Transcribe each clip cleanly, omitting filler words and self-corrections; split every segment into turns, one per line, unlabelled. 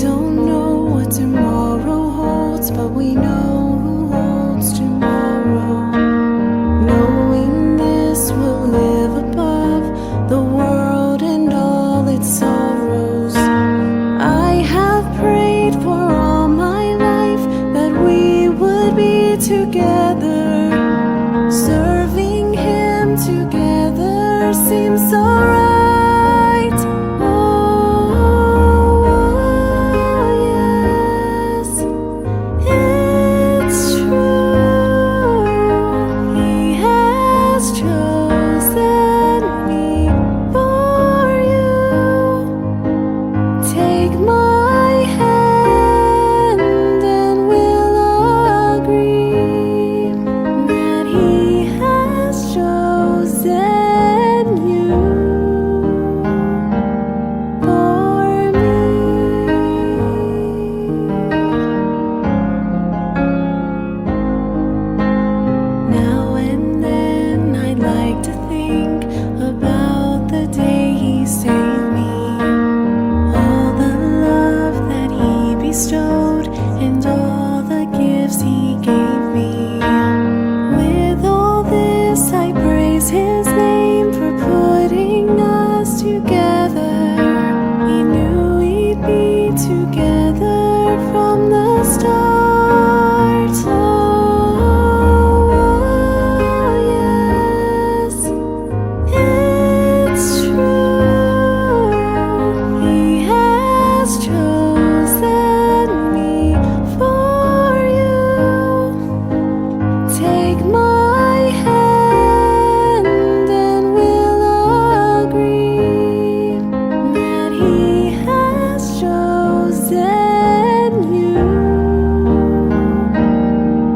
don't know what tomorrow holds, but we know who holds tomorrow. Knowing this we'll live above the world and all its sorrows. I have prayed for all my life that we would be together. Serving Him together seems so right. Oh, yes, it's true. He has chosen me for you. Take my hand and we'll agree that He has chosen you for me. Now and then I'd like to think about the day He saved me, all the love that He bestowed and all the gifts He gave me. With all this I praise His name for putting us together. He knew we'd be together from the start. Oh, yes, it's true. He has chosen me for you. Take my hand and we'll agree that He has chosen you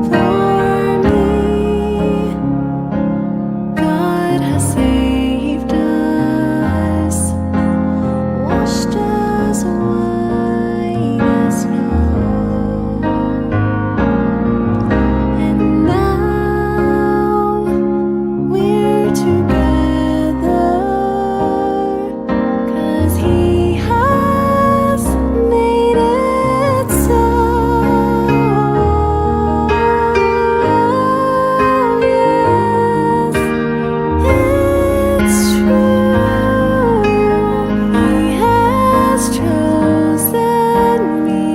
for me. God has saved us, washed us white as snow, and now we're together 'cause He has made it so. Yes, it's true. He has chosen me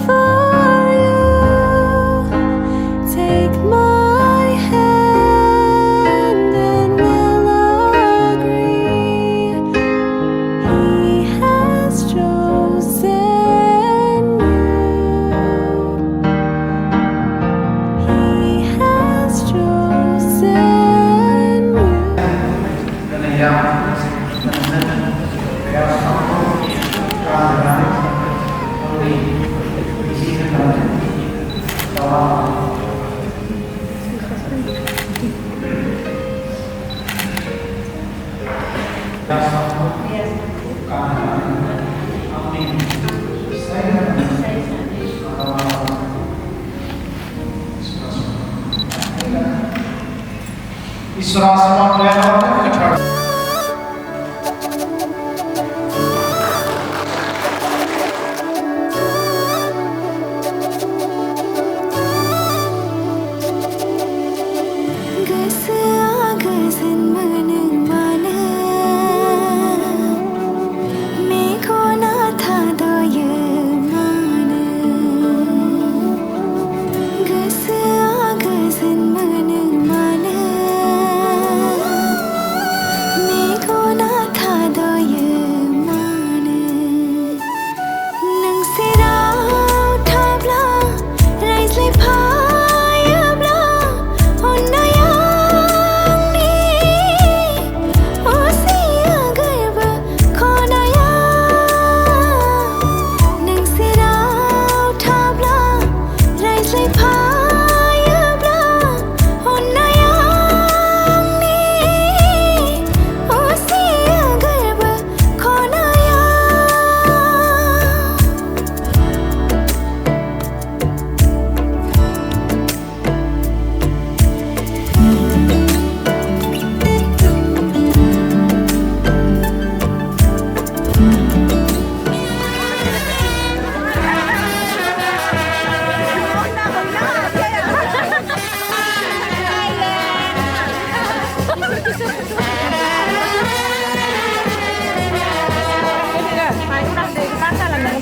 for you. Take my hand and we'll agree. He has chosen you. He has chosen you. Gazin mana mana meko na tha doye mana gazin mana mana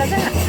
가자.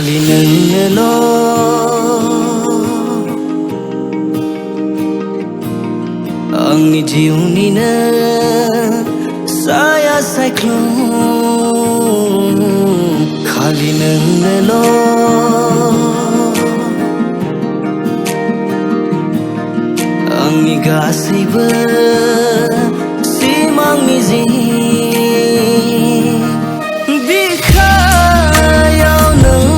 खालि नोंनोल' आंनि जिउनिनो साया सायख्लुम खालि नोंनोल' आंनि गासैबो सिमां मिजिं बिखायाव नोंनोल'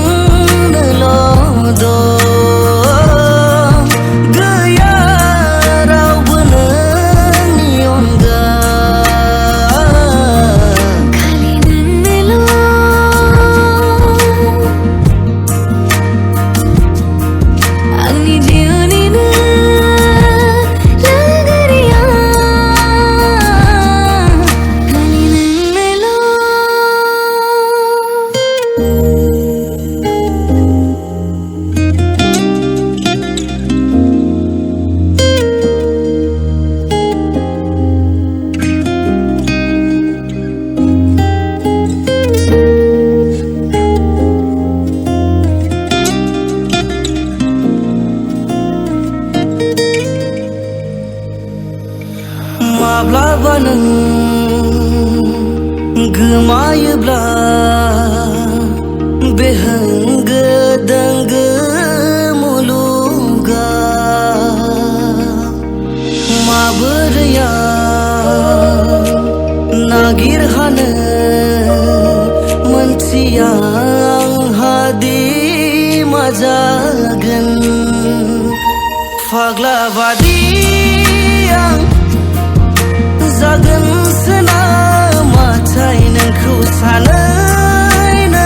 दं गैया रावबो नोंनि अनगा
खालि नोंनोल' आंनि जिउनिनो
माब्लाबा नों गोमायोब्ला बे होंगो दोंगो मुलुगा माबोरै नागिरहानो मोनथिया आंहा दि मा जागोन फाग्ला बादि आं जागोनसो नामाथाय नोंखौ सानैनो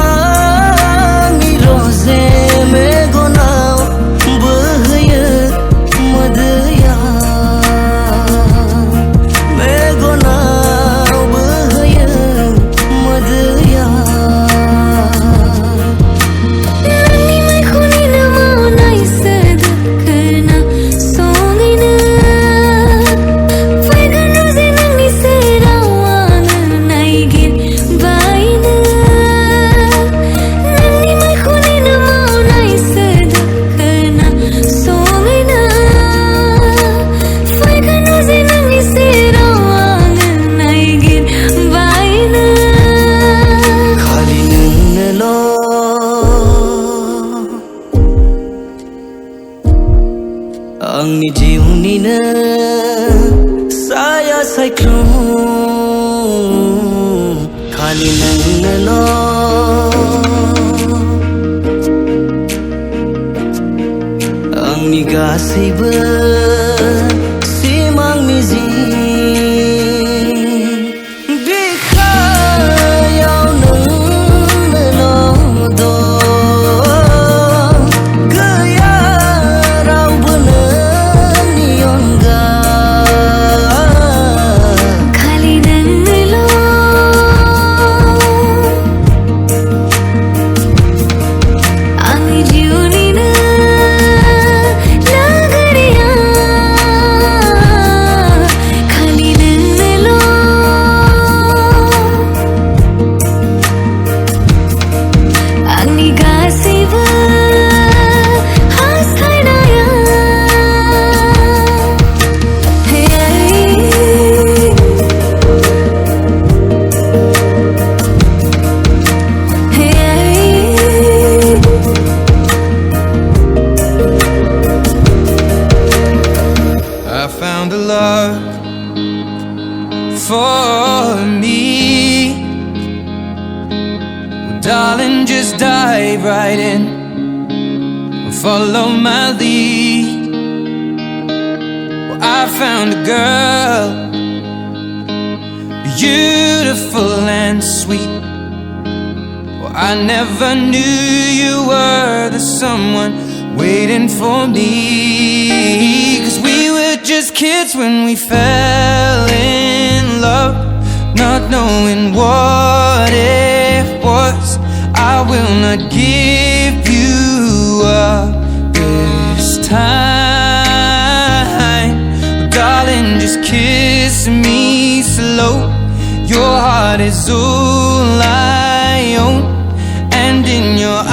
आंनि रजे मेगनाव बोहैयो मोदैया मेगनाव बोहैयो मोदैया आंनि जिउनिनो साया सायख्लुम खालि नोंनोल' आंनि गासैबो सिमां मिजिं बिखायाव नोंनोल' दं गैया रावबो नोंनि अनगा
खालि नोंनोल' आंनि जिउनिनो लागोरिया खालि नोंनोल' आंनि गासैबो हास्थायनाया
I found a love for me. Well, darling, just dive right in and follow my lead. Well, I found a girl, beautiful and sweet. Well, I never knew you were the someone waiting for me. 'Cause we were just kids when we fell in love, not knowing what it was. I will not give you up this time. Darling, just kiss me slow. Your heart is all I own. in your